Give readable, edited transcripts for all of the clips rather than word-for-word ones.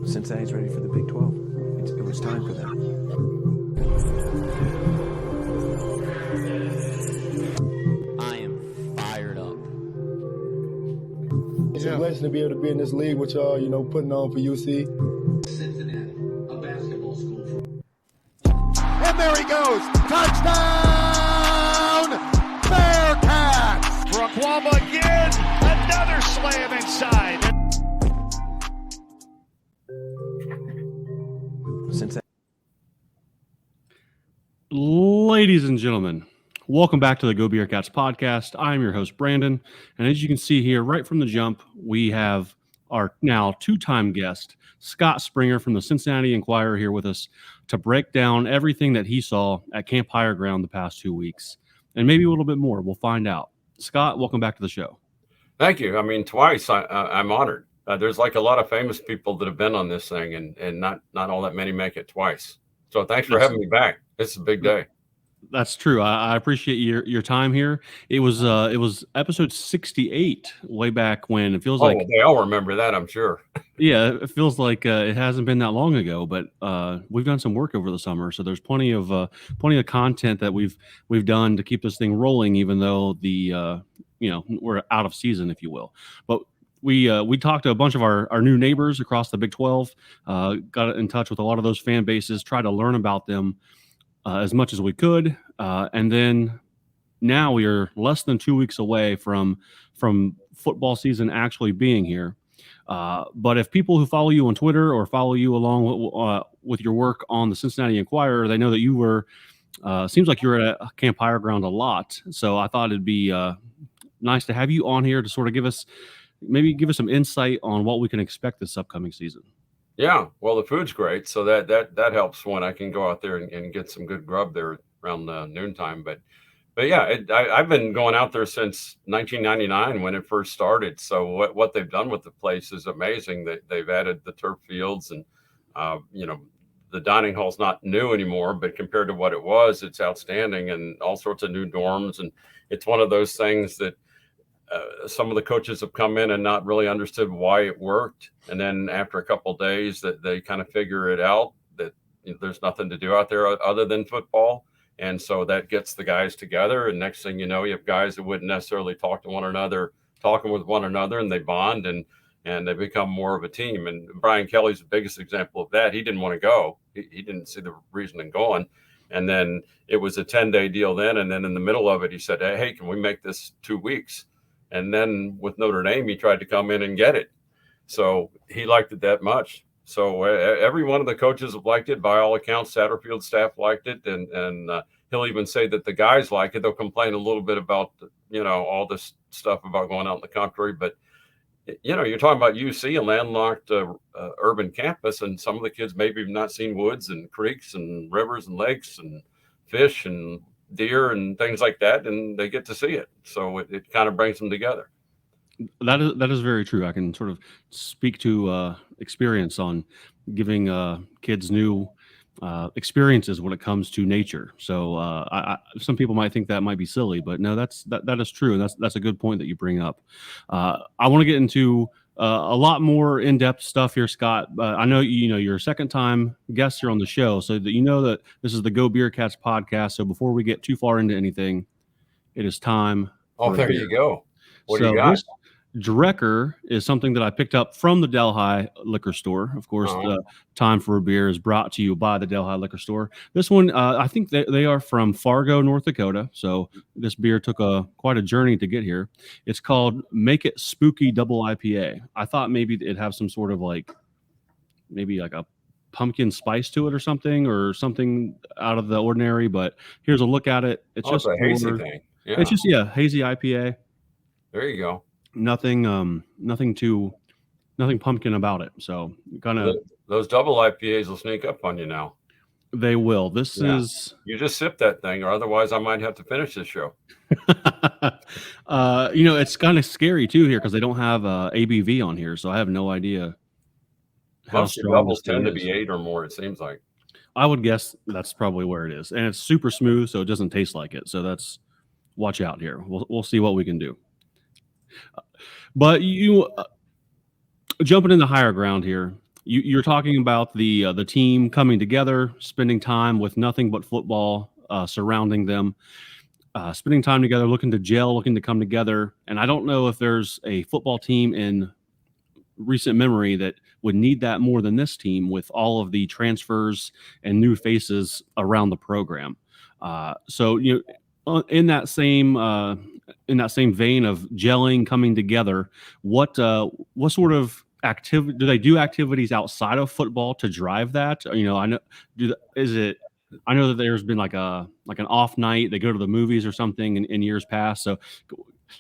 Cincinnati's ready for the Big 12. It was time for them. I am fired up. It's a blessing to be able to be in this league with y'all, putting on for UC. Cincinnati, a basketball school. And there he goes. Touchdown, Bearcats! Raquama again, another slam inside. Cincinnati. Ladies and gentlemen, welcome back to the GoBeercats podcast. I'm your host, Brandon, and as you can see here, right from the jump, we have our now two-time guest, Scott Springer from the Cincinnati Enquirer, here with us to break down everything that he saw at Camp Higher Ground the past 2 weeks, and maybe a little bit more. We'll find out. Scott, welcome back to the show. Thank you. I mean, twice. I'm honored. There's like a lot of famous people that have been on this thing, and not all that many make it twice. So thanks for having me back. It's a big day. That's true. I appreciate your time here. It was episode 68 way back when. It feels like they all remember that, I'm sure. Yeah, it feels like it hasn't been that long ago, but we've done some work over the summer, so there's plenty of content that we've done to keep this thing rolling, even though the we're out of season, if you will. But we talked to a bunch of our new neighbors across the Big 12, got in touch with a lot of those fan bases, tried to learn about them as much as we could, and then now we are less than 2 weeks away from football season actually being here. But if people who follow you on Twitter or follow you along with your work on the Cincinnati Enquirer, they know that you were seems like you're at Camp Higher Ground a lot. So I thought it'd be nice to have you on here to sort of give us some insight on what we can expect this upcoming season. Yeah, well, the food's great, so that helps when I can go out there and get some good grub there around noontime. But yeah, I've been going out there since 1999 when it first started. So what they've done with the place is amazing. They've added the turf fields, and the dining hall's not new anymore, but compared to what it was, it's outstanding, and all sorts of new dorms. And it's one of those things that some of the coaches have come in and not really understood why it worked. And then after a couple of days that they kind of figure it out that there's nothing to do out there other than football. And so that gets the guys together. And next thing you know, you have guys that wouldn't necessarily talk to one another, talking with one another, and they bond and they become more of a team. And Brian Kelly's the biggest example of that. He didn't want to go. He didn't see the reason in going. And then it was a 10-day deal then. And then in the middle of it, he said, hey, can we make this 2 weeks? And then with Notre Dame, he tried to come in and get it. So he liked it that much. So every one of the coaches have liked it. By all accounts, Satterfield staff liked it. And he'll even say that the guys like it. They'll complain a little bit about, all this stuff about going out in the country. But, you're talking about UC, a landlocked urban campus, and some of the kids maybe have not seen woods and creeks and rivers and lakes and fish and deer and things like that, and they get to see it. So it kind of brings them together. That is very true. I can sort of speak to experience on giving kids new experiences when it comes to nature. So some people might think that might be silly, but no, that is true, and that's a good point that you bring up. I want to get into a lot more in-depth stuff here, Scott. I know you're a second-time guest here on the show, so that you know that this is the GoBeercats podcast. So before we get too far into anything, it is time. Oh, there you go. What do you got? This Drekker is something that I picked up from the Delhi liquor store. Of course, the Time for a Beer is brought to you by the Delhi liquor store. This one, I think they are from Fargo, North Dakota. So this beer took quite a journey to get here. It's called Make It Spooky Double IPA. I thought maybe it'd have some sort of maybe like a pumpkin spice to it or something out of the ordinary. But here's a look at it. It's just a hazy thing. Yeah. It's just hazy IPA. There you go. Nothing pumpkin about it. So kind of those double IPAs will sneak up on you now. They will. This is you just sip that thing, or otherwise I might have to finish this show. It's kind of scary too here because they don't have ABV on here, so I have no idea how strong doubles tend to be 8 or more. It seems like. I would guess that's probably where it is, and it's super smooth, so it doesn't taste like it. So watch out here. We'll see what we can do. But jumping into higher ground here, you're talking about the team coming together, spending time with nothing but football surrounding them, spending time together, looking to gel, looking to come together. And I don't know if there's a football team in recent memory that would need that more than this team, with all of the transfers and new faces around the program. So in that same vein of gelling, coming together, what sort of activity do they do? Activities outside of football to drive that? I know I know that there's been like an off night. They go to the movies or something in years past. So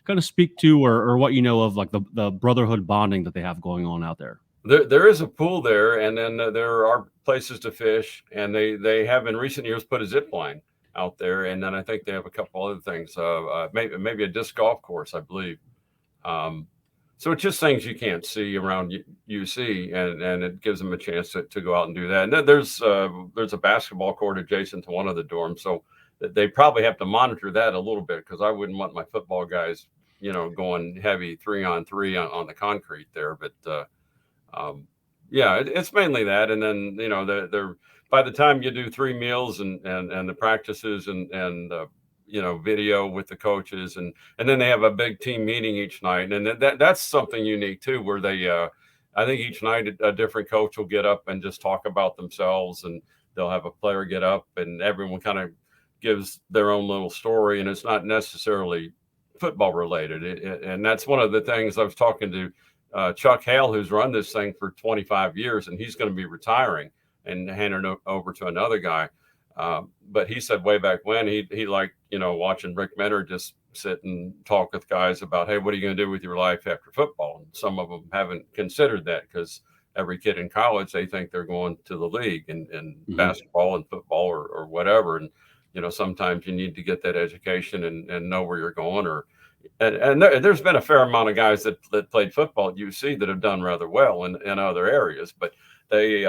kind of speak to or what you know of like the brotherhood bonding that they have going on out there. There is a pool there, and then there are places to fish, and they have in recent years put a zip line out there, and then I think they have a couple other things, maybe a disc golf course, I believe. So it's just things you can't see around UC, and it gives them a chance to go out and do that. And then there's a basketball court adjacent to one of the dorms, so they probably have to monitor that a little bit, because I wouldn't want my football guys, going heavy 3-on-3 on the concrete there. But it's mainly that, and then they're by the time you do 3 meals and the practices and video with the coaches, and then they have a big team meeting each night, and that's something unique too, where they I think each night a different coach will get up and just talk about themselves, and they'll have a player get up, and everyone kind of gives their own little story, and it's not necessarily football related. And that's one of the things I was talking to Chuck Hale, who's run this thing for 25 years, and he's going to be retiring and handing it over to another guy. But he said way back when he liked, watching Rick Mentor just sit and talk with guys about, hey, what are you going to do with your life after football? And some of them haven't considered that, because every kid in college, they think they're going to the league and basketball and football or whatever. And, sometimes you need to get that education and know where you're going. And there's been a fair amount of guys that played football at UC that have done rather well in other areas. But they,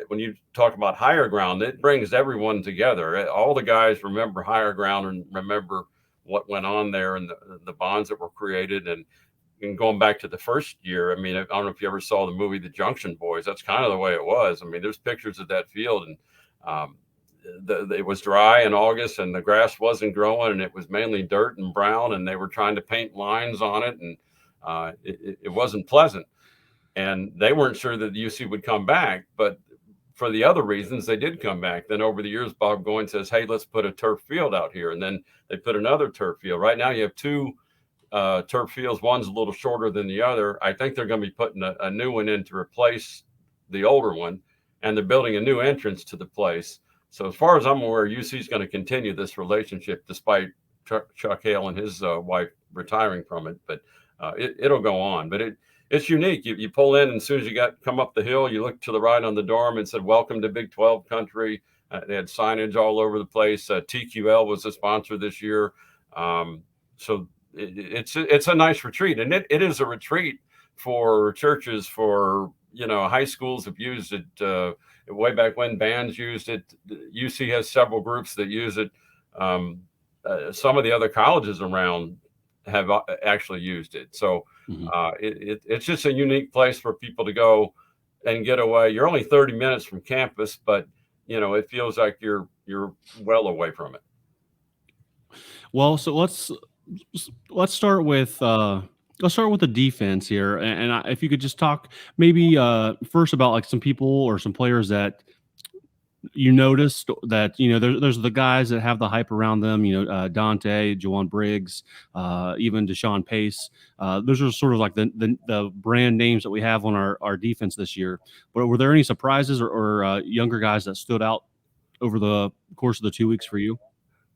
when you talk about higher ground, it brings everyone together. All the guys remember higher ground and remember what went on there, and the bonds that were created. And going back to the first year, I mean, I don't know if you ever saw the movie The Junction Boys. That's kind of the way it was. I mean, there's pictures of that field, and it was dry in August, and the grass wasn't growing, and it was mainly dirt and brown, and they were trying to paint lines on it, and it wasn't pleasant. And they weren't sure that the UC would come back, but for the other reasons, they did come back. Then over the years, Bob Goins says, hey, let's put a turf field out here. And then they put another turf field. Right now you have 2 turf fields. One's a little shorter than the other. I think they're going to be putting a new one in to replace the older one, and they're building a new entrance to the place. So as far as I'm aware, UC is going to continue this relationship despite Chuck Hale and his wife retiring from it. But it'll go on. But it's unique. You pull in, and as soon as you come up the hill, you look to the right on the dorm and said, welcome to Big 12 country. They had signage all over the place. TQL was a sponsor this year. So it's a nice retreat. And it is a retreat for churches, for, high schools have used it way back when. Bands used it. UC has several groups that use it. Some of the other colleges around have actually used it. So it's just a unique place for people to go and get away. You're only 30 minutes from campus, but it feels like you're well away from it. Well, so let's start with the defense here, and if you could just talk maybe first about like some people or some players that you noticed that there's the guys that have the hype around them, Dante, Jawan Briggs, even Deshaun Pace. Those are sort of like the brand names that we have on our defense this year. But were there any surprises or younger guys that stood out over the course of the 2 weeks for you?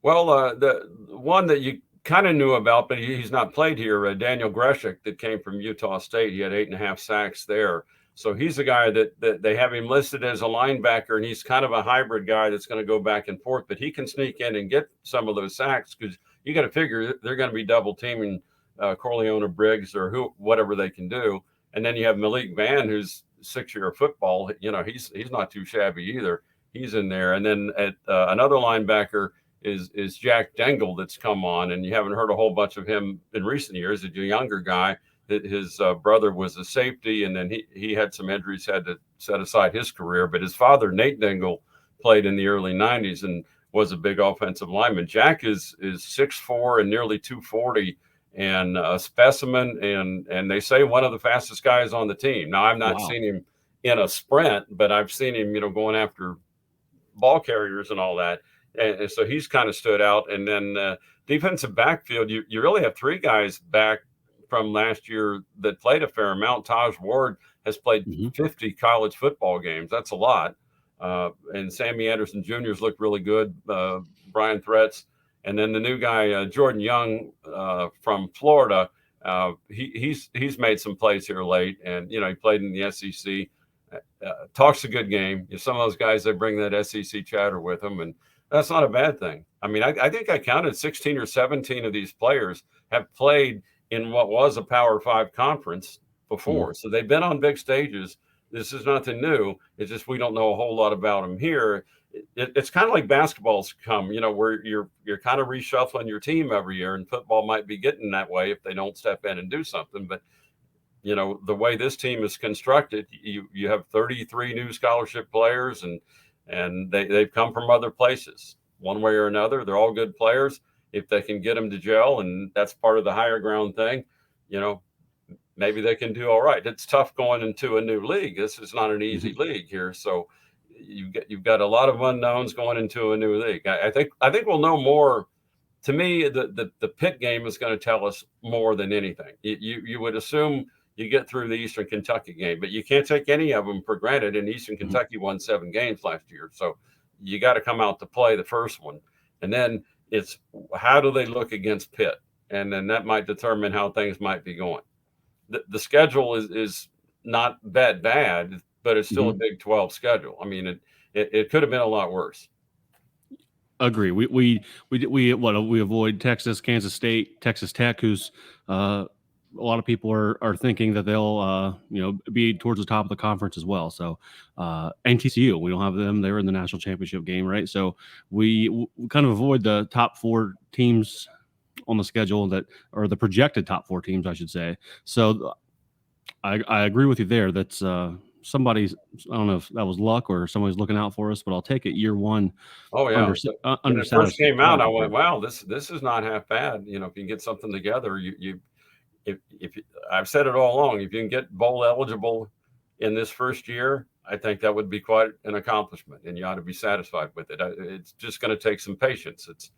Well, the one that you kind of knew about, but he's not played here, Daniel Greshik, that came from Utah State. He had 8.5 sacks there. So he's a guy that they have him listed as a linebacker, and he's kind of a hybrid guy that's going to go back and forth, but he can sneak in and get some of those sacks, because you got to figure they're going to be double teaming Corleone or Briggs or whatever they can do. And then you have Malik Van, who's 6-year football. He's not too shabby either. He's in there. And then at another linebacker is Jack Dengel that's come on, and you haven't heard a whole bunch of him in recent years. He's a younger guy. his brother was a safety, and then he had some injuries, had to set aside his career. But his father, Nate Dingle, played in the early 90s and was a big offensive lineman. Jack is 6'4" and nearly 240 and a specimen, and they say one of the fastest guys on the team. Now, I've not seen him in a sprint, but I've seen him, going after ball carriers and all that. And so he's kind of stood out. And then defensive backfield, you really have three guys back from last year that played a fair amount. Taj Ward has played 50 college football games. That's a lot. And Sammy Anderson Jr.'s looked really good. Brian Threats. And then the new guy, Jordan Young from Florida, he's made some plays here late. And, he played in the SEC. Talks a good game. Some of those guys, they bring that SEC chatter with them, and that's not a bad thing. I mean, I think I counted 16 or 17 of these players have played in what was a Power 5 conference before. So they've been on big stages. This is nothing new. It's just we don't know a whole lot about them here. It's kind of like basketball's come, where you're kind of reshuffling your team every year, and football might be getting that way if they don't step in and do something. But the way this team is constructed, you have 33 new scholarship players, and they've come from other places one way or another. They're all good players. If they can get them to gel, and that's part of the higher ground thing, maybe they can do all right. It's tough going into a new league. This is not an easy league here. So you've got a lot of unknowns going into a new league. I think we'll know more. To me, the pit game is going to tell us more than anything. You would assume you get through the Eastern Kentucky game, but you can't take any of them for granted. And Eastern Kentucky won 7 games last year. So you got to come out to play the first one. And then it's how do they look against Pitt? And then that might determine how things might be going. The schedule is not that bad, but it's still a Big 12 schedule. I mean, it could have been a lot worse. Agree. We avoid Texas, Kansas State, Texas Tech, who's a lot of people are thinking that they'll be towards the top of the conference as well. So and TCU, we don't have them. They're in the national championship game, right? So we kind of avoid the top 4 teams on the schedule or the projected top 4 teams, I should say. So I agree with you there. That's somebody's, I don't know if that was luck or somebody's looking out for us, but I'll take it year one. Oh yeah. When it first came out, I went, wow, this is not half bad. If you can get something together, if I've said it all along, if you can get bowl eligible in this first year, I think that would be quite an accomplishment, and you ought to be satisfied with it. It's just going to take some patience. It's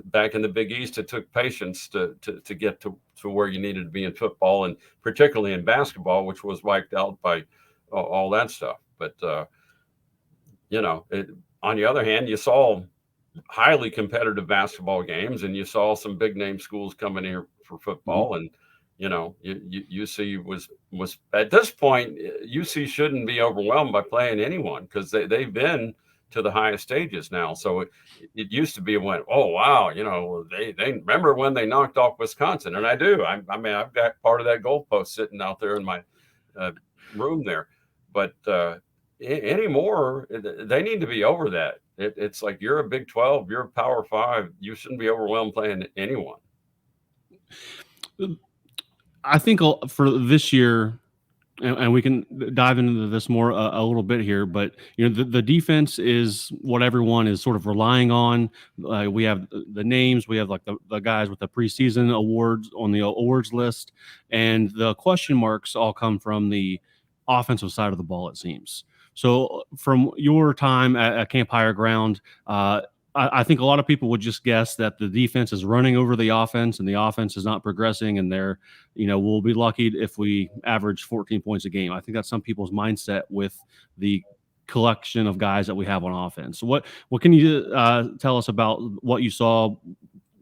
back in the Big East, it took patience to get to where you needed to be in football, and particularly in basketball, which was wiped out by all that stuff. But on the other hand, you saw highly competitive basketball games, and you saw some big name schools coming here for football, and UC was at this point, UC shouldn't be overwhelmed by playing anyone because they've been to the highest stages now. So it used to be when, oh wow, they remember when they knocked off Wisconsin, and I do. I mean, I've got part of that goalpost sitting out there in my room there, but anymore, they need to be over that. It's like you're a Big 12, you're a Power 5, you shouldn't be overwhelmed playing anyone. I think for this year, and we can dive into this more a little bit here, but the defense is what everyone is sort of relying on. We have the names, we have like the guys with the preseason awards on the awards list, and the question marks all come from the offensive side of the ball, it seems. So from your time at Camp Higher Ground, I think a lot of people would just guess that the defense is running over the offense and the offense is not progressing, and we'll be lucky if we average 14 points a game. I think that's some people's mindset with the collection of guys that we have on offense. So what can you tell us about what you saw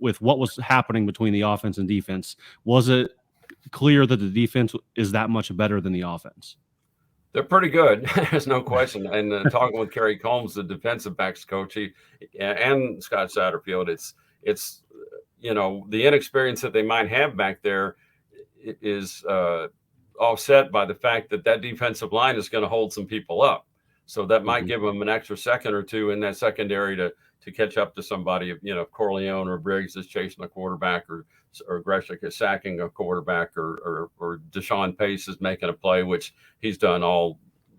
with what was happening between the offense and defense? Was it clear that the defense is that much better than the offense? They're pretty good. There's no question. And talking with Kerry Combs, the defensive backs coach, and Scott Satterfield, it's the inexperience that they might have back there is offset by the fact that defensive line is going to hold some people up. So that might give them an extra second or two in that secondary to catch up to somebody. If Corleone or Briggs is chasing a quarterback, or Gresham is sacking a quarterback, or Deshaun Pace is making a play, which he's done all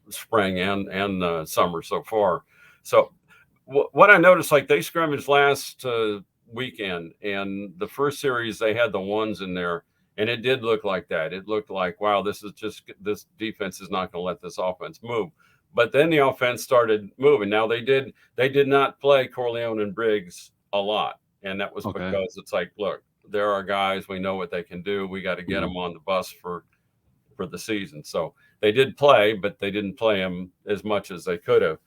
spring and summer so far. So what I noticed, like they scrimmaged last weekend, and the first series they had the ones in there, and it did look like that. It looked like, wow, this defense is not going to let this offense move. But then the offense started moving. Now they did not play Corleone and Briggs a lot, and that was because it's like, look, there are guys, we know what they can do. We got to get them on the bus for the season. So they did play, but they didn't play them as much as they could have.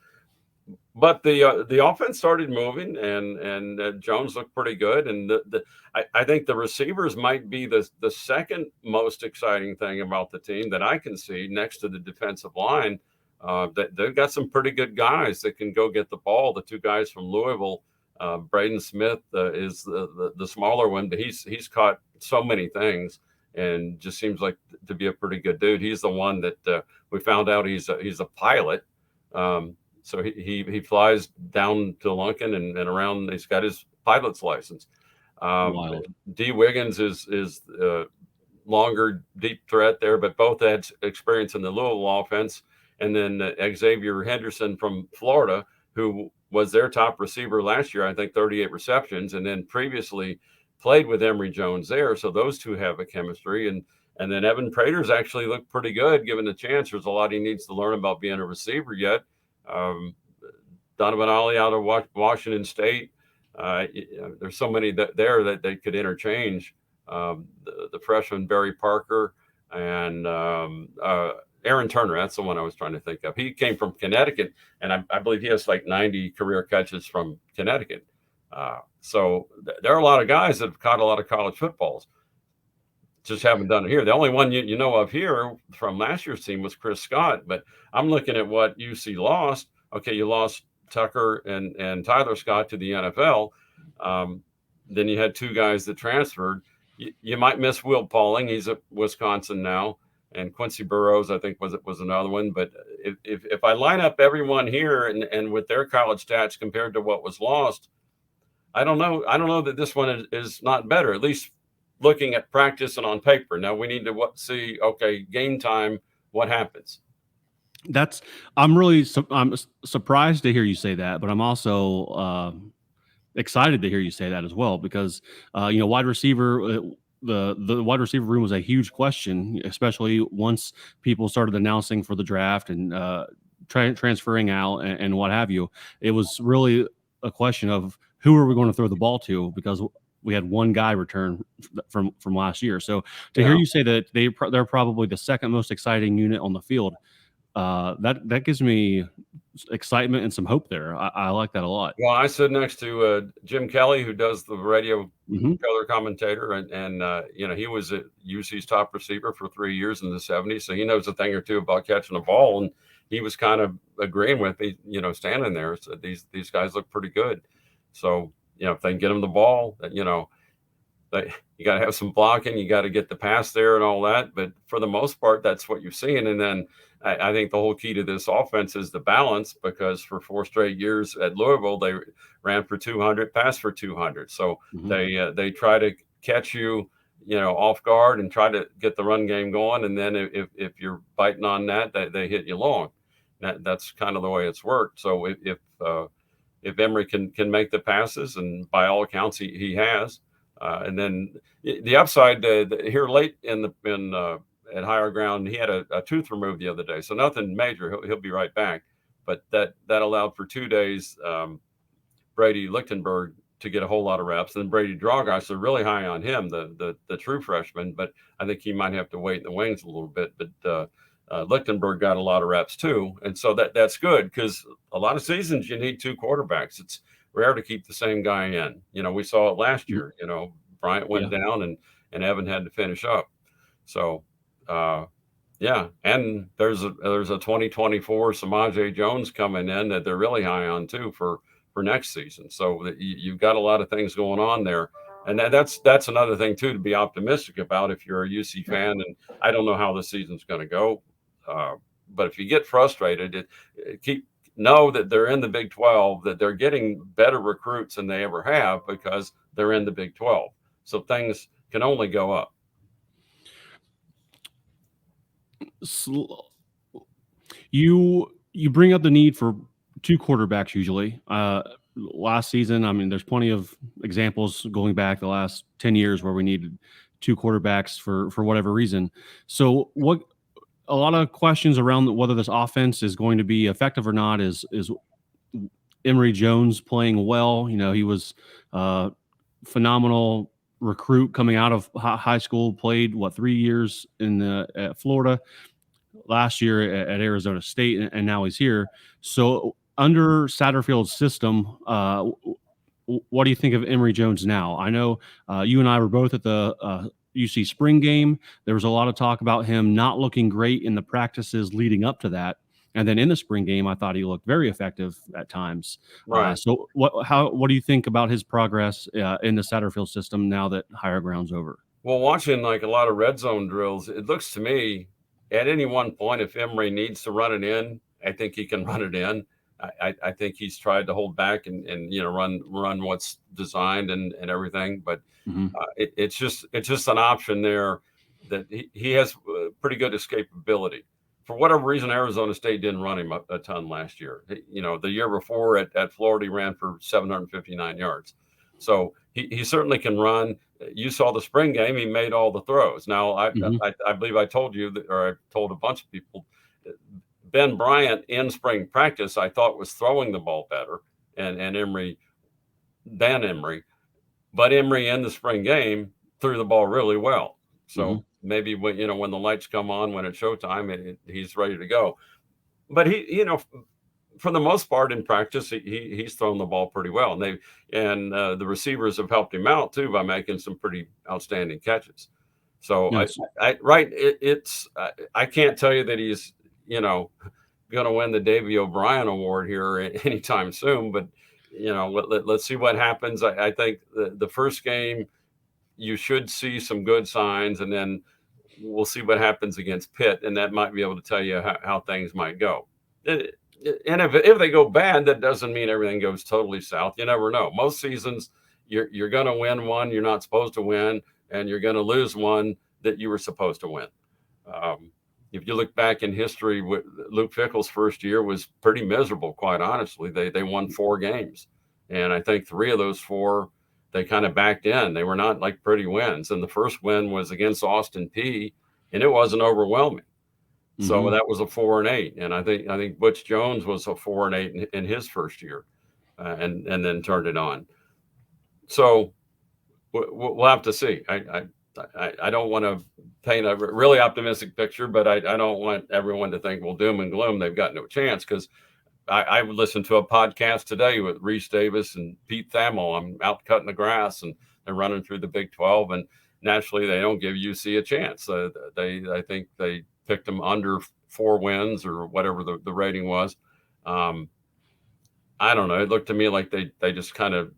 But the offense started moving, and Jones looked pretty good. And I think the receivers might be the second most exciting thing about the team that I can see next to the defensive line. They've got some pretty good guys that can go get the ball. The two guys from Louisville, Braden Smith is the smaller one, but he's caught so many things and just seems like to be a pretty good dude. He's the one that we found out he's a pilot. So he flies down to Lunkin and around. He's got his pilot's license. D. Wiggins is longer, deep threat there, but both had experience in the Louisville offense. And then Xavier Henderson from Florida, who was their top receiver last year, I think 38 receptions, and then previously played with Emory Jones there. So those two have a chemistry. And then Evan Prater's actually looked pretty good given the chance. There's a lot he needs to learn about being a receiver yet. Donovan Ollie out of Washington State. There's so many there that they could interchange. The freshman Barry Parker and Aaron Turner. That's the one I was trying to think of. He came from Connecticut, and I believe he has like 90 career catches from Connecticut. So there are a lot of guys that have caught a lot of college footballs. Just haven't done it here. The only one you know of here from last year's team was Chris Scott, but I'm looking at what UC lost. Okay, you lost Tucker and Tyler Scott to the NFL. Then you had two guys that transferred. You might miss Will Pauling. He's at Wisconsin now. And Quincy Burrows, I think, was another one. But if I line up everyone here and with their college stats compared to what was lost, I don't know that this one is not better, at least looking at practice and on paper. Now we need to see, okay, game time, what happens? I'm surprised to hear you say that, but I'm also excited to hear you say that as well, because wide receiver, the wide receiver room was a huge question, especially once people started announcing for the draft and transferring out and what have you. It was really a question of who are we going to throw the ball to, because we had one guy return from last year. So to hear you say that they're probably the second most exciting unit on the field, that gives me excitement and some hope there. I like that a lot. Well, I sit next to Jim Kelly, who does the radio color commentator, and he was at UC's top receiver for 3 years in the 70s, so he knows a thing or two about catching a ball, and he was kind of agreeing with me, standing there. So these guys look pretty good. So if they can get them the ball, you got to have some blocking, you got to get the pass there and all that. But for the most part, that's what you're seeing. And then I think the whole key to this offense is the balance, because for 4 straight years at Louisville, they ran for 200, passed for 200. So they try to catch you, off guard and try to get the run game going. And then if you're biting on that, they hit you long. That's kind of the way it's worked. So if Emory can make the passes, and by all accounts he has, and then the upside here late at higher ground, he had a tooth removed the other day, so nothing major. He'll be right back. But that allowed for 2 days Brady Lichtenberg to get a whole lot of reps, and Brady Drawgosh, they're really high on him, the true freshman. But I think he might have to wait in the wings a little bit. But Lichtenberg got a lot of reps too, and so that's good, because a lot of seasons you need 2 quarterbacks. It's rare to keep the same guy in. We saw it last year. Bryant went down and Evan had to finish up. So and there's a 2024 Samaje Jones coming in that they're really high on too for next season. So you've got a lot of things going on there. And that's another thing too to be optimistic about if you're a UC fan. And I don't know how the season's going to go. But if you get frustrated, know that they're in the Big 12, that they're getting better recruits than they ever have because they're in the Big 12. So things can only go up. You bring up the need for two quarterbacks usually. Last season, I mean, there's plenty of examples going back the last 10 years where we needed two quarterbacks for whatever reason. So a lot of questions around whether this offense is going to be effective or not is Emory Jones playing well. You know, he was phenomenal recruit coming out of high school, played 3 years at Florida, last year at Arizona State, and now he's here. So under Satterfield's system, what do you think of Emory Jones now? I know you and I were both at the UC spring game. There was a lot of talk about him not looking great in the practices leading up to that. And then in the spring game, I thought he looked very effective at times. Right. So what do you think about his progress in the Satterfield system now that Higher Ground's over? Well, watching like a lot of red zone drills, it looks to me at any one point, if Emory needs to run it in, I think he can run it in. I think he's tried to hold back and run what's designed and everything, but it's just an option there that he has pretty good escapability. For whatever reason, Arizona State didn't run him a ton last year. You know, the year before at Florida, he ran for 759 yards. So he certainly can run. You saw the spring game; he made all the throws. Now, I believe I told you that, or I told a bunch of people, Ben Bryant in spring practice, I thought was throwing the ball better, and Emory, but Emory in the spring game threw the ball really well. So maybe when the lights come on, when it's showtime, he's ready to go. But he, for the most part in practice, he's thrown the ball pretty well, and the receivers have helped him out too by making some pretty outstanding catches. So yes. I can't tell you that he's going to win the Davey O'Brien Award here anytime soon, but let's see what happens. I think the first game you should see some good signs, and then we'll see what happens against Pitt, and that might be able to tell you how things might go. And if they go bad, that doesn't mean everything goes totally south. You never know. Most seasons, you're going to win one you're not supposed to win, and you're going to lose one that you were supposed to win. If you look back in history, Luke Fickell's first year was pretty miserable, quite honestly. They won 4 games, and I think 3 of those 4 they kind of backed in. They were not like pretty wins, and the first win was against Austin Peay, and it wasn't overwhelming. So that was a 4-8, and I think Butch Jones was a 4-8 in his first year, and then turned it on. So we'll have to see. I don't want to paint a really optimistic picture, but I don't want everyone to think, well, doom and gloom, they've got no chance, because I listened to a podcast today with Reese Davis and Pete Thamel. I'm out cutting the grass, and they're running through the Big 12, and naturally they don't give UC a chance. I think they picked them under 4 wins or whatever the rating was. I don't know. It looked to me like they just kind of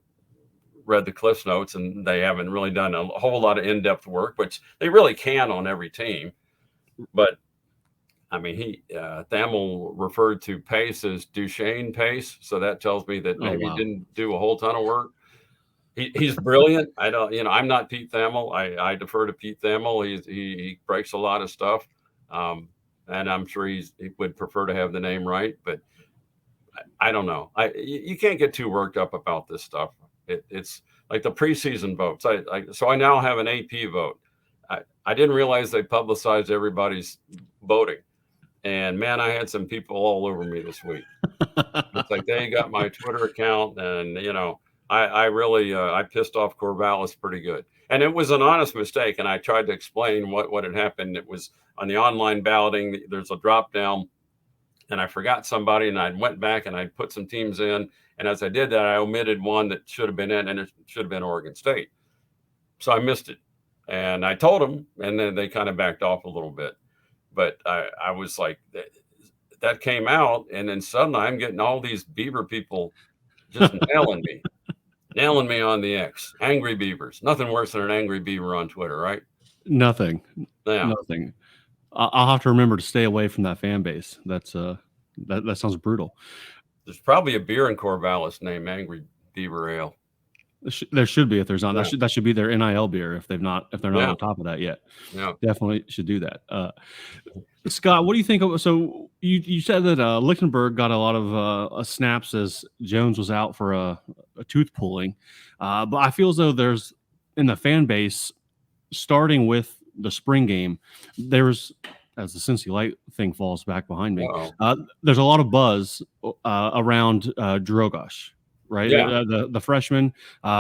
read the Cliffs Notes, and they haven't really done a whole lot of in-depth work, which they really can on every team. But I mean, Thamel referred to Pace as Duchesne Pace, so that tells me that maybe he didn't do a whole ton of work. He's brilliant. I'm not Pete Thamel. I defer to Pete Thamel. He breaks a lot of stuff, and I'm sure he would prefer to have the name right. But I don't know. You can't get too worked up about this stuff. It's like the preseason votes. So I now have an AP vote. I didn't realize they publicized everybody's voting. And man, I had some people all over me this week. It's like they got my Twitter account, and I really I pissed off Corvallis pretty good. And it was an honest mistake, and I tried to explain what had happened. It was on the online balloting. There's a drop down, and I forgot somebody, and I went back and I put some teams in. And as I did that, I omitted one that should have been in, and it should have been Oregon State. So I missed it, and I told them, and then they kind of backed off a little bit. But I was like, that came out, and then suddenly I'm getting all these Beaver people just nailing me on the X. Angry Beavers. Nothing worse than an angry Beaver on Twitter, right? Nothing. Yeah. Nothing. I'll have to remember to stay away from that fan base. That's that sounds brutal. There's probably a beer in Corvallis named Angry Beaver Ale. There should be if there's not. That should be their NIL beer if they're not on top of that yet. Yeah, definitely should do that. Scott, what do you think of? So you said that Lichtenberg got a lot of snaps as Jones was out for a tooth pulling, but I feel as though there's in the fan base, starting with the spring game, there's as the Cincy Light thing falls back behind me. There's a lot of buzz around Drogosh. Right, Yeah. the freshman,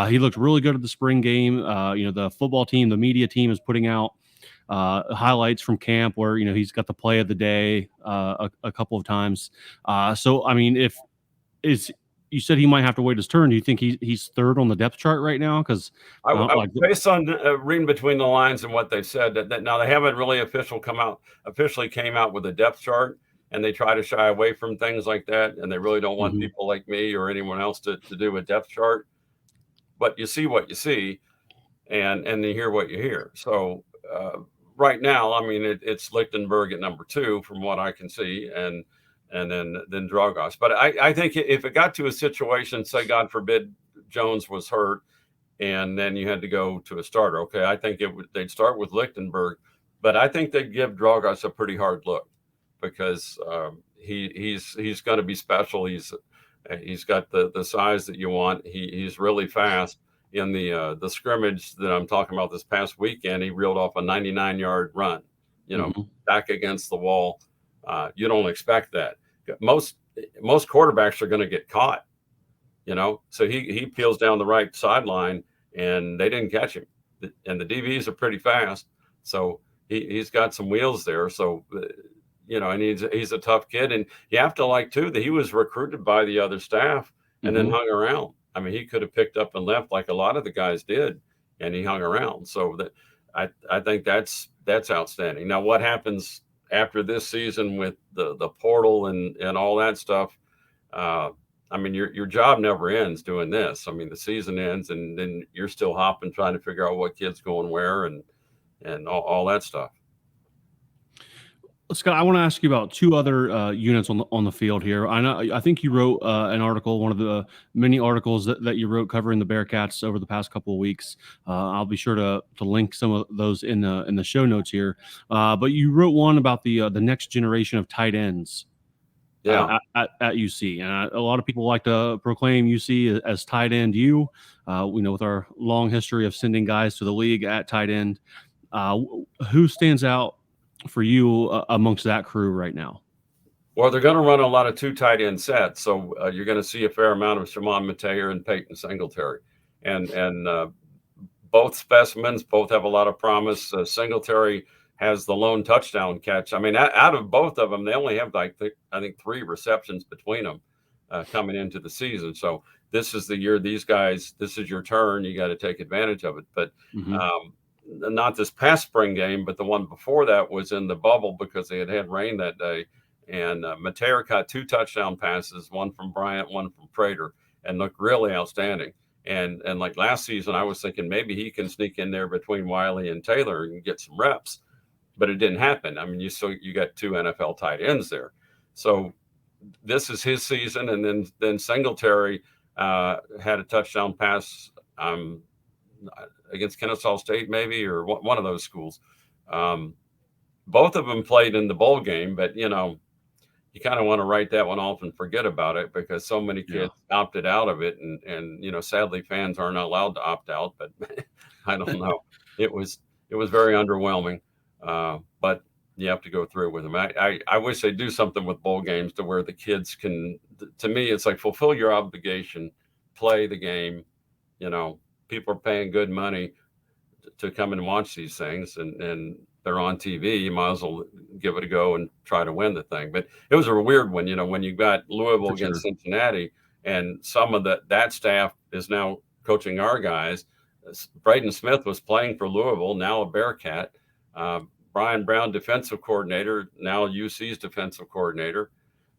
he looked really good at the spring game. The football team, the media team is putting out highlights from camp where he's got the play of the day a couple of times. So I mean, you said he might have to wait his turn. Do you think he's third on the depth chart right now? Because based on reading between the lines and what they've said, that now they haven't really officially came out with a depth chart, and they try to shy away from things like that, and they really don't want people like me or anyone else to do a depth chart. But you see what you see, and you hear what you hear. So right now, I mean, it's Lichtenberg at number 2 from what I can see, and then Drogosh. But I think if it got to a situation, say God forbid Jones was hurt, and then you had to go to a starter, okay, I think they'd start with Lichtenberg, but I think they'd give Drogosh a pretty hard look because he's going to be special. He's got the size that you want. He's really fast. In the scrimmage that I'm talking about this past weekend, he reeled off a 99-yard run, back against the wall. You don't expect that. Most quarterbacks are going to get caught, so he peels down the right sideline and they didn't catch him. And the DBs are pretty fast. So he's got some wheels there. So, and he's a tough kid. And you have to like, too, that he was recruited by the other staff and then hung around. I mean, he could have picked up and left like a lot of the guys did, and he hung around. So that I think that's outstanding. Now, what happens after this season with the portal and all that stuff? I mean, your job never ends doing this. I mean, the season ends, and then you're still hopping, trying to figure out what kid's going where and all that stuff. Scott, I want to ask you about 2 other units on the field here. I think you wrote an article, one of the many articles that you wrote covering the Bearcats over the past couple of weeks. I'll be sure to link some of those in the show notes here. But you wrote one about the next generation of tight ends. At UC, and a lot of people like to proclaim UC as tight end U. With our long history of sending guys to the league at tight end, who stands out for you amongst that crew right now? Well, they're going to run a lot of 2 tight end sets, so you're going to see a fair amount of Shimon Mateer and Peyton Singletary, and both specimens both have a lot of promise. Singletary has the lone touchdown catch. I mean, out of both of them, they only have I think 3 receptions between them coming into the season. So this is the year these guys. This is your turn. You got to take advantage of it. But not this past spring game, but the one before that was in the bubble because they had rain that day. And Mateer caught 2 touchdown passes, one from Bryant, one from Prater, and looked really outstanding. And like last season, I was thinking maybe he can sneak in there between Wiley and Taylor and get some reps, but it didn't happen. I mean, you got 2 NFL tight ends there. So this is his season. And then Singletary had a touchdown pass against Kennesaw State, maybe, or one of those schools. Both of them played in the bowl game, but you kind of want to write that one off and forget about it because so many kids opted out of it, and sadly fans aren't allowed to opt out. But I don't know. It was very underwhelming. But you have to go through it with them. I wish they'd do something with bowl games to where the kids can. To me, it's like fulfill your obligation, play the game. People are paying good money to come and watch these things, and they're on TV. You might as well give it a go and try to win the thing. But it was a weird one, when you got Louisville against Cincinnati, and some of that staff is now coaching our guys. Braden Smith was playing for Louisville, now a Bearcat. Brian Brown, defensive coordinator, now UC's defensive coordinator.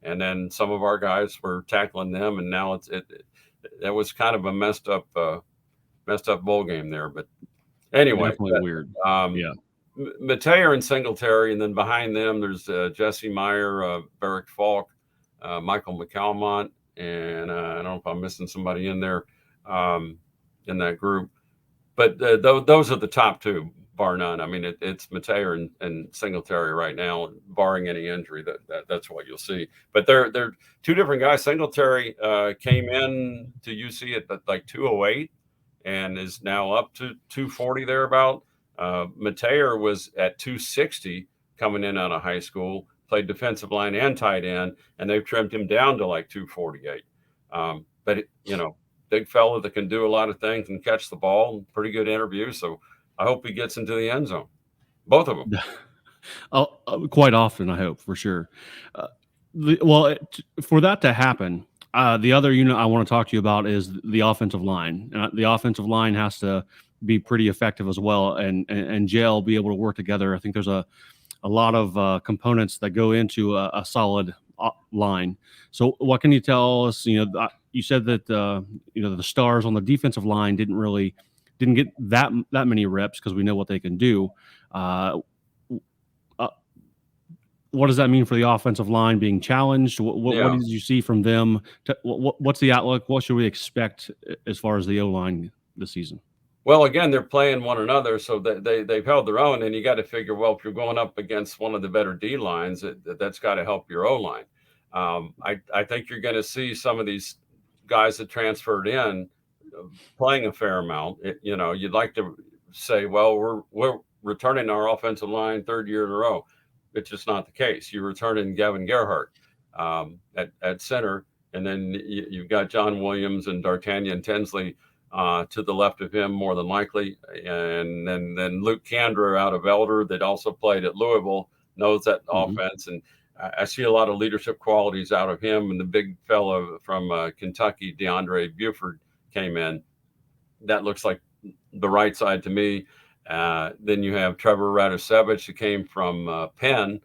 And then some of our guys were tackling them, and now it was kind of a messed up bowl game there. But anyway, definitely weird. Mateer and Singletary, and then behind them there's Jesse Meyer, Barrick Falk, Michael McCalmont, and I don't know if I'm missing somebody in there in that group. But those are the top 2, bar none. I mean, it's Mateer and Singletary right now, barring any injury. That's what you'll see. But they're two different guys. Singletary came in to UC at like 208 and is now up to 240 thereabout. Mateer was at 260 coming in out of high school, played defensive line and tight end, and they've trimmed him down to like 248. But big fella that can do a lot of things and catch the ball. Pretty good interview. So I hope he gets into the end zone. Both of them. Quite often, I hope, for sure. For that to happen, the other unit I want to talk to you about is the offensive line. The offensive line has to be pretty effective as well, and gel, be able to work together. I think there's a lot of components that go into a solid line. So what can you tell us? You said that the stars on the defensive line didn't get that many reps because we know what they can do. What does that mean for the offensive line being challenged? What did you see from them? What's the outlook? What should we expect as far as the O-line this season? Well, again, they're playing one another, so they've held their own, and you got to figure, well, if you're going up against one of the better D lines, that's got to help your O line. I think you're going to see some of these guys that transferred in playing a fair amount. You'd like to say, well, we're returning our offensive line third year in a row. It's just not the case. You're returning Gavin Gerhardt at center, and then you've got John Williams and D'Artagnan Tinsley to the left of him, more than likely, and then Luke Kandra out of Elder that also played at Louisville, knows that offense, and I see a lot of leadership qualities out of him. And the big fellow from Kentucky, DeAndre Buford, came in. That looks like the right side to me. Then you have Trevor Radosevich, who came from Penn.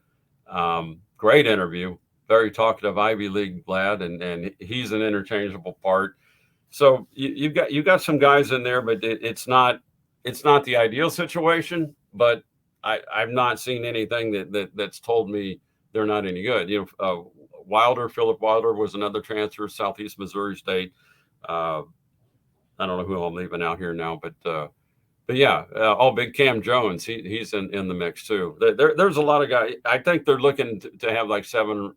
Great interview, very talkative Ivy League lad, and he's an interchangeable part. So you've got some guys in there, but it's not the ideal situation. But I've not seen anything that's told me they're not any good. Philip Wilder was another transfer, Southeast Missouri State. I don't know who I'm leaving out here now, but yeah, big Cam Jones, he's in the mix too. There's a lot of guys. I think they're looking to have like seven,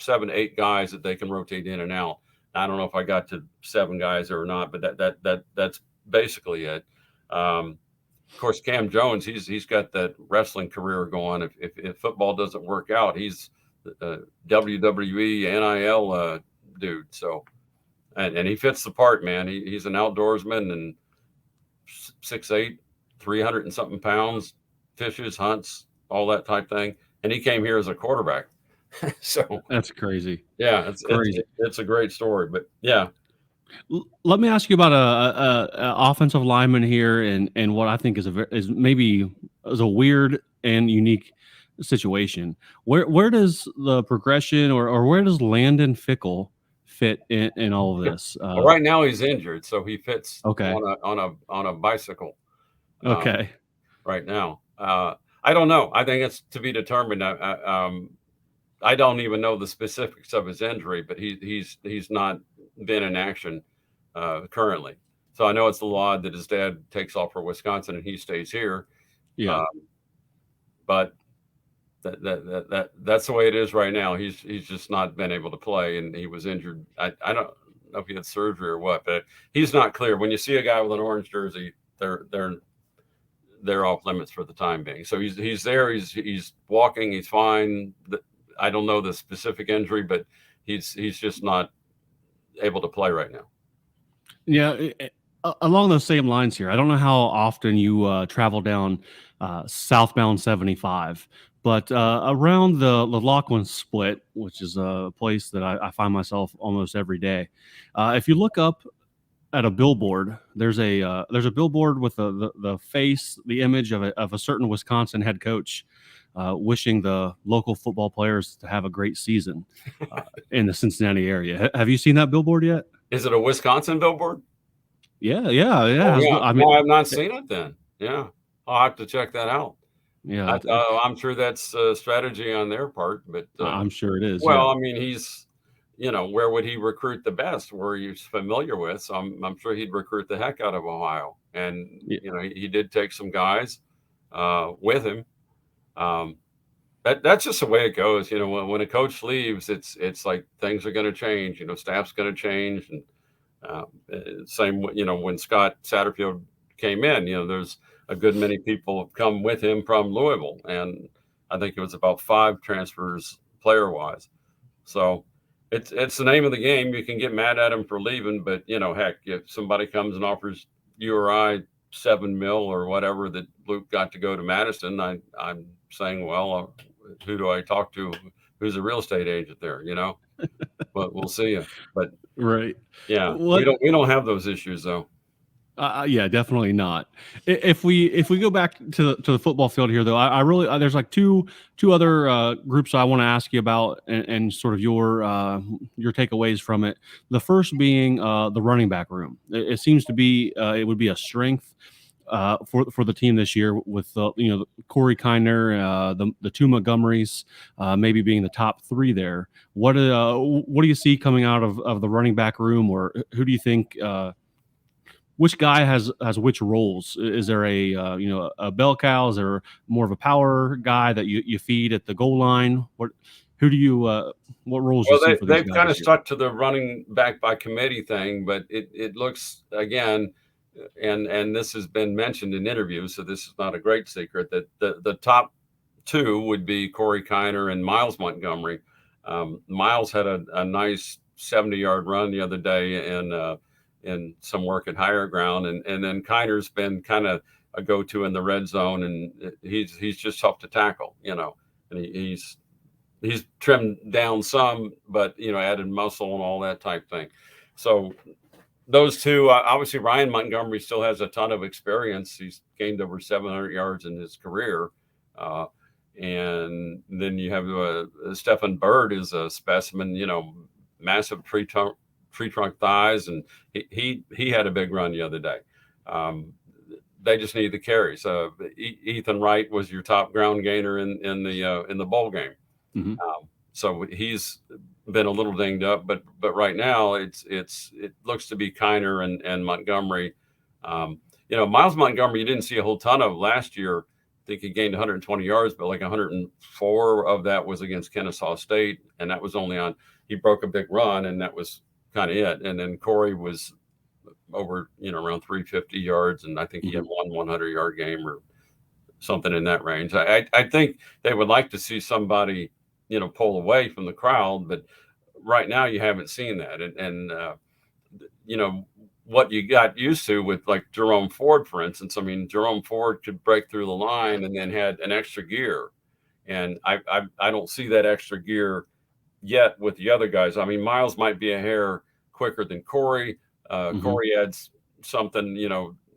8 guys that they can rotate in and out. I don't know if I got to 7 guys or not, but that's basically it. Of course, Cam Jones, he's got that wrestling career going. If football doesn't work out, he's a WWE NIL dude. So, and he fits the part, man. He's an outdoorsman and 6'8", 300 and something pounds, fishes, hunts, all that type thing. And he came here as a quarterback. So that's crazy. Yeah, it's crazy. It's a great story, but yeah. Let me ask you about a offensive lineman here, and what I think is a weird and unique situation. Where does the progression or where does Landon Fickle fit in all of this? Well, right now he's injured, so he fits okay on a bicycle. Okay. Right now, I don't know. I think it's to be determined. I don't even know the specifics of his injury, but he's not been in action currently. So I know it's a little odd that his dad takes off for Wisconsin and he stays here. Yeah. But that's the way it is right now. He's just not been able to play, and he was injured. I don't know if he had surgery or what, but he's not clear. When you see a guy with an orange jersey, they're off limits for the time being. So he's there. He's walking. He's fine. I don't know the specific injury, but he's just not able to play right now. Yeah, along those same lines here, I don't know how often you travel down southbound 75, but around the Lachlan Split, which is a place that I find myself almost every day, if you look up at a billboard, there's a billboard with the face, the image of a certain Wisconsin head coach. Wishing the local football players to have a great season in the Cincinnati area. Have you seen that billboard yet? Is it a Wisconsin billboard? Yeah. Oh, yeah. I mean, I've not seen it then. Yeah, I'll have to check that out. Yeah, I'm sure that's a strategy on their part, but I'm sure it is. Well, yeah. I mean, he's, where would he recruit the best? Where he's familiar with. So I'm sure he'd recruit the heck out of Ohio. And he did take some guys. with him. That's just the way it goes. You know, when a coach leaves, it's like things are going to change. You know, staff's going to change, and same. You know, when Scott Satterfield came in, you know, there's a good many people have come with him from Louisville, and I think it was about 5 transfers player wise. So it's the name of the game. You can get mad at him for leaving, but you know, heck, if somebody comes and offers you or I $7 million or whatever that Luke got to go to Madison, I'm saying, well, who do I talk to? Who's a real estate agent there? You know, but we'll see you. But Right. yeah, we don't have those issues though. Yeah, definitely not. If we go back to the football field here, though, I really there's like two other groups I want to ask you about, and sort of your takeaways from it. The first being the running back room. It seems to be it would be a strength for the team this year with Corey Kiner, the 2 Montgomerys, maybe being the top 3 there. What do you see coming out of the running back room, or who do you think? Which guy has which roles? Is there a bell cow? Is there more of a power guy that you feed at the goal line? What roles you see for these guys? They've kind of stuck to the running back by committee thing, but it looks again, and this has been mentioned in interviews, so this is not a great secret, that the top 2 would be Corey Kiner and Miles Montgomery. Miles had a nice 70-yard run the other day, and some work at higher ground, and then Kiner's been kind of a go-to in the red zone, and he's just tough to tackle, you know, and he's trimmed down some, but you know, added muscle and all that type thing. So those 2, obviously Ryan Montgomery still has a ton of experience. He's gained over 700 yards in his career, and then you have Stephen Bird is a specimen, you know, massive tree trunk thighs, and he had a big run the other day. They just need the carries. Ethan Wright was your top ground gainer in the bowl game. Mm-hmm. So he's been a little dinged up, but right now it looks to be Kiner and Montgomery. Miles Montgomery you didn't see a whole ton of last year. I think he gained 120 yards, but like 104 of that was against Kennesaw State, and that was only he broke a big run, and that was kind of it. And then Corey was over, around 350 yards, and I think he had 100-yard game or something in that range. I think they would like to see somebody, pull away from the crowd, but right now you haven't seen that. And what you got used to with like Jerome Ford, for instance. I mean, Jerome Ford could break through the line and then had an extra gear, and I don't see that extra gear yet with the other guys. I mean, Miles might be a hair quicker than Corey. Corey adds something,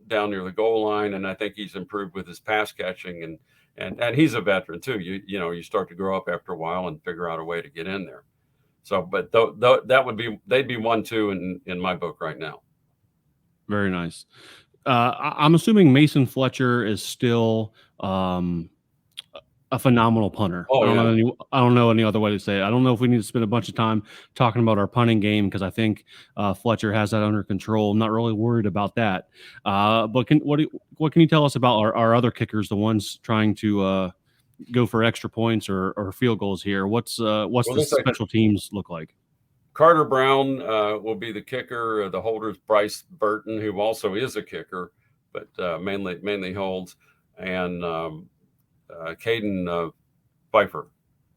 down near the goal line, and I think he's improved with his pass catching, and he's a veteran too. You start to grow up after a while and figure out a way to get in there. So, but they'd be 1-2 in my book right now. Very nice. I'm assuming Mason Fletcher is still a phenomenal punter. Oh, I don't know any other way to say it. I don't know if we need to spend a bunch of time talking about our punting game, because I think Fletcher has that under control. I'm not really worried about that. But what can you tell us about our other kickers, the ones trying to go for extra points or field goals here? What's the special teams look like? Carter Brown will be the kicker. The holder's Bryce Burton, who also is a kicker, but mainly holds, and Caden Pfeiffer,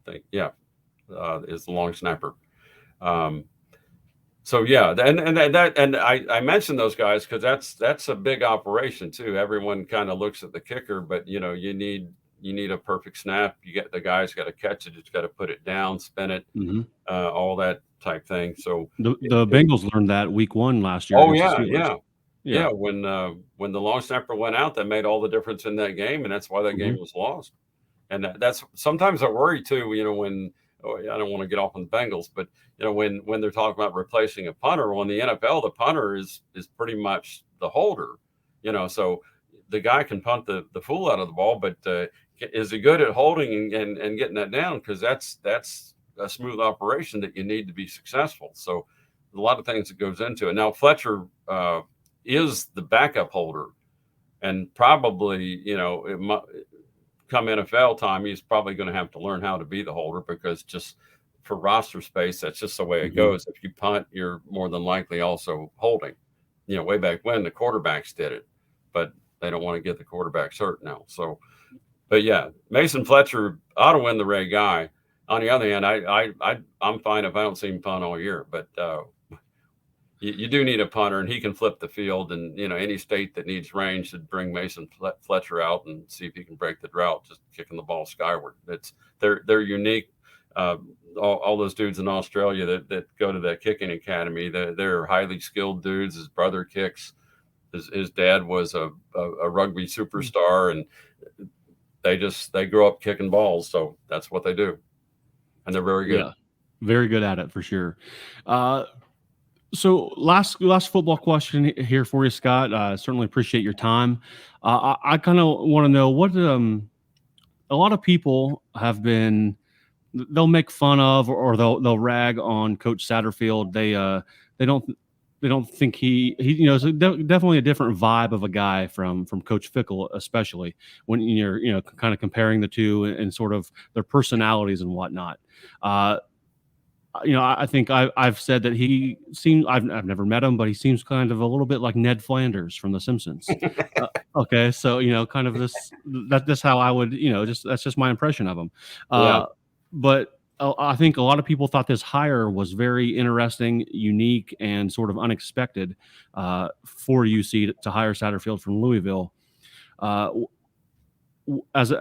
I think, is the long snapper. So yeah, and I mentioned those guys because that's a big operation too. Everyone kind of looks at the kicker, but you need a perfect snap. The guy's got to catch it. It's got to put it down, spin it, all that type thing. So the Bengals learned that week 1 last year. Oh yeah. When the long snapper went out, that made all the difference in that game, and that's why that game was lost. And that's sometimes I worry too. When I don't want to get off on the Bengals, but when they're talking about replacing a punter, well, in the NFL, the punter is pretty much the holder. So the guy can punt the fool out of the ball, but is he good at holding and getting that down? Because that's a smooth operation that you need to be successful. So a lot of things that goes into it. Now Fletcher is the backup holder, and probably, come NFL time, he's probably going to have to learn how to be the holder, because just for roster space, that's just the way it goes. If you punt, you're more than likely also holding. Way back when the quarterbacks did it, but they don't want to get the quarterbacks hurt now. So, but yeah, Mason Fletcher ought to win the Ray Guy. On the other hand, I'm fine if I don't see him punt all year, but you do need a punter, and he can flip the field. And any state that needs range should bring Mason Fletcher out and see if he can break the drought, just kicking the ball skyward. They're unique. All those dudes in Australia that go to that kicking academy, they're highly skilled dudes. His brother kicks. His dad was a rugby superstar, and they grow up kicking balls. So that's what they do, and they're very good. Yeah, very good at it for sure. So last football question here for you, Scott. Certainly appreciate your time. I kind of want to know what a lot of people have been. They'll make fun of or they'll rag on Coach Satterfield. They don't think he is definitely a different vibe of a guy from Coach Fickle, especially when you're kind of comparing the two and sort of their personalities and whatnot. I think I've said that he seems, I've never met him, but he seems kind of a little bit like Ned Flanders from The Simpsons. Okay, so kind of that's how I would that's just my impression of him. But I think a lot of people thought this hire was very interesting, unique, and sort of unexpected for UC to hire Satterfield from Louisville. As a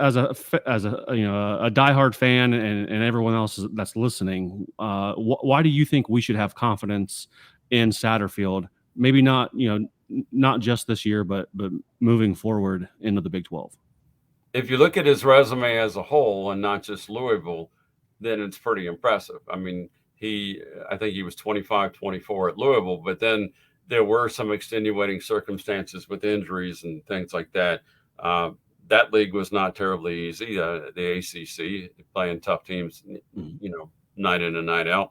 diehard fan and everyone else that's listening, why do you think we should have confidence in Satterfield? Maybe not just this year, but moving forward into the Big 12. If you look at his resume as a whole and not just Louisville, then it's pretty impressive. I mean, I think he was 25-24 at Louisville, but then there were some extenuating circumstances with injuries and things like that. That league was not terribly easy. The ACC, playing tough teams, night in and night out.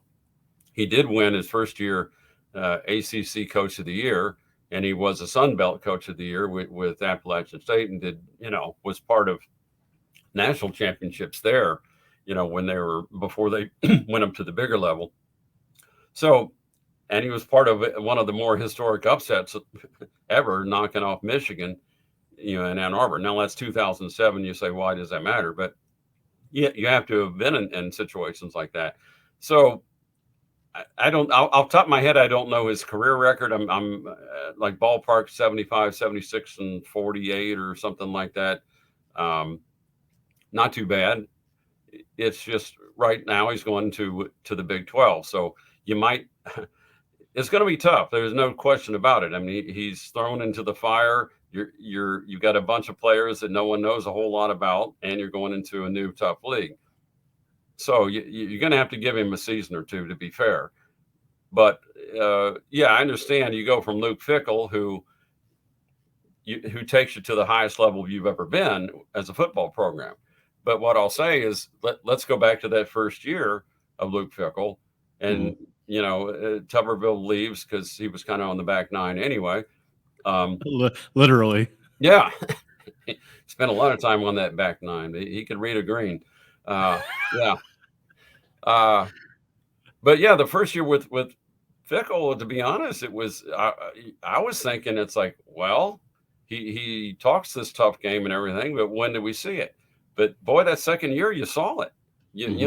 He did win his first year ACC Coach of the Year, and he was a Sun Belt Coach of the Year with Appalachian State, and was part of national championships there. Before they went up to the bigger level. So, and he was part of one of the more historic upsets ever, knocking off Michigan, in Ann Arbor. Now that's 2007. You say, why does that matter? But you have to have been in situations like that. So I don't, off the top of my head, I don't know his career record. I'm like ballpark 75, 76, and 48 or something like that. Not too bad. It's just right now he's going to the Big 12. So it's going to be tough. There's no question about it. I mean, he's thrown into the fire. You've got a bunch of players that no one knows a whole lot about, and you're going into a new tough league. So you're going to have to give him a season or two, to be fair. But I understand you go from Luke Fickell, who takes you to the highest level you've ever been as a football program. But what I'll say is let's go back to that first year of Luke Fickell. And, Tuberville leaves because he was kind of on the back nine anyway. Literally. Yeah. He spent a lot of time on that back nine. He could read a green. Yeah. But yeah, the first year with Fickell, to be honest, it was, I was thinking it's like, well, he talks this tough game and everything, but when did we see it? But boy, that second year, you saw it.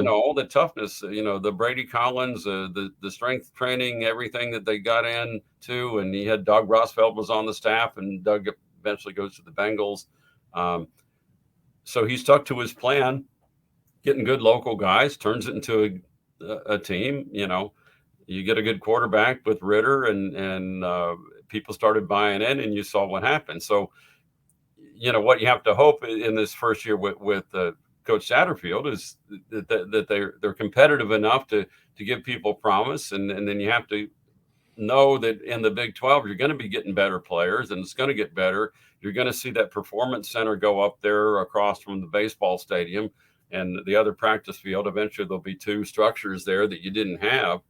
All the toughness, the Brady Collins, the strength training, everything that they got into. And he had Doug Rossfeld was on the staff, and Doug eventually goes to the Bengals. So he stuck to his plan, getting good local guys, turns it into a team. You get a good quarterback with Ritter, and people started buying in, and you saw what happened. So, what you have to hope in this first year with Coach Satterfield is that they're competitive enough to give people promise, and then you have to know that in the Big 12 you're going to be getting better players, and it's going to get better. You're going to see that performance center go up there across from the baseball stadium and the other practice field. Eventually there'll be two structures there that you didn't have,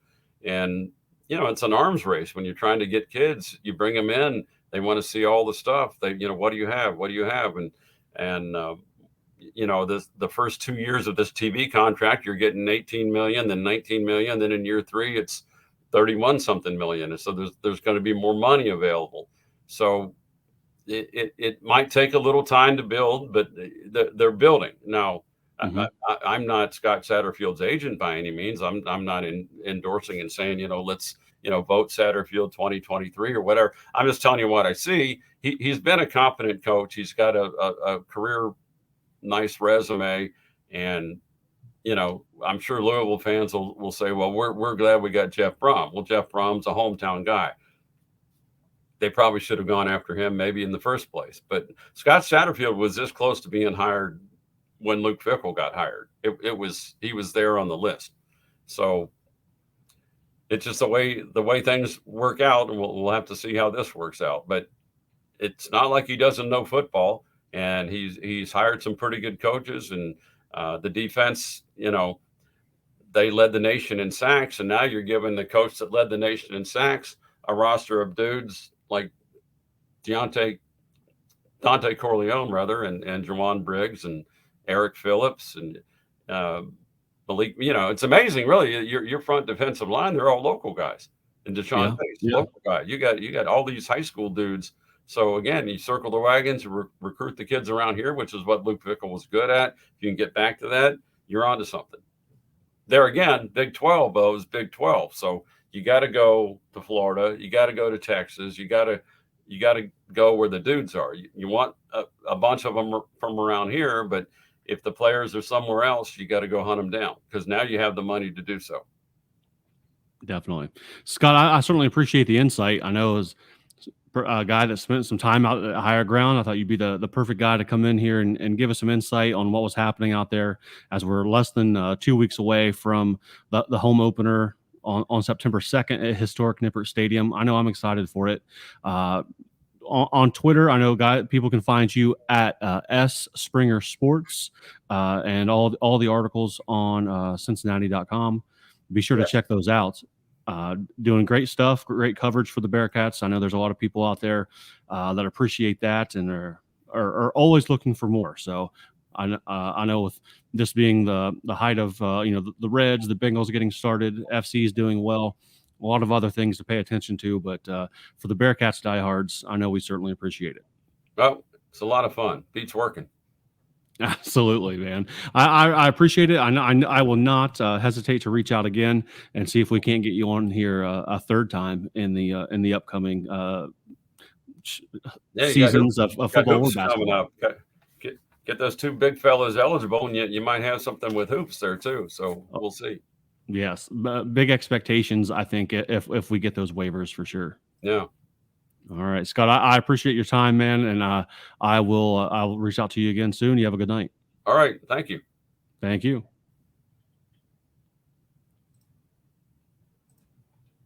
and it's an arms race when you're trying to get kids. You bring them in. They want to see all the stuff. They, what do you have? What do you have? And the first 2 years of this TV contract, you're getting 18 million, then 19 million. Then in year 3, it's 31 something million. And so there's going to be more money available. So it might take a little time to build, but they're building now. I'm not Scott Satterfield's agent by any means. I'm not endorsing and saying, let's, vote Satterfield 2023 or whatever. I'm just telling you what I see. He's been a competent coach. He's got a career, nice resume. And, I'm sure Louisville fans will say, well, we're glad we got Jeff Brom. Well, Jeff Brom's a hometown guy. They probably should have gone after him maybe in the first place. But Scott Satterfield was this close to being hired when Luke Fickell got hired. He was there on the list. So it's just the way things work out, and we'll have to see how this works out. But it's not like he doesn't know football, and he's hired some pretty good coaches, and the defense, they led the nation in sacks, and now you're giving the coach that led the nation in sacks a roster of dudes like Dante Corleone, rather, and Jawan Briggs and Eric Phillips and Malik. It's amazing, really. Your front defensive line, they're all local guys. And Deshaun Pace, local guy. You got all these high school dudes. So again, you circle the wagons, recruit the kids around here, which is what Luke Fickell was good at. If you can get back to that, you're onto something. There again, Big 12 though is Big 12. So you got to go to Florida. You got to go to Texas. You got to go where the dudes are. You want a bunch of them from around here, but if the players are somewhere else, you got to go hunt them down, because now you have the money to do so. Definitely. Scott, I certainly appreciate the insight. I know as a guy that spent some time out at higher ground, I thought you'd be the perfect guy to come in here and give us some insight on what was happening out there, as we're less than 2 weeks away from the home opener on September 2nd at historic Nippert Stadium. I know I'm excited for it. On Twitter, I know people can find you at S Springer Sports, and all the articles on Cincinnati.com. Be sure to check those out. Doing great stuff, great coverage for the Bearcats. I know there's a lot of people out there that appreciate that and are always looking for more. So I know with this being the height of the Reds, the Bengals getting started, FC is doing well, a lot of other things to pay attention to. But for the Bearcats diehards, I know we certainly appreciate it. Well, it's a lot of fun. Beats working. Absolutely, man. I appreciate it. I will not hesitate to reach out again and see if we can't get you on here a third time in the upcoming seasons of football or basketball. Get those two big fellas eligible, and you might have something with hoops there too. So we'll see. Yes, big expectations, I think, if we get those waivers for sure. Yeah. All right, Scott, I appreciate your time, man, and I'll reach out to you again soon. You have a good night. All right. Thank you. Thank you.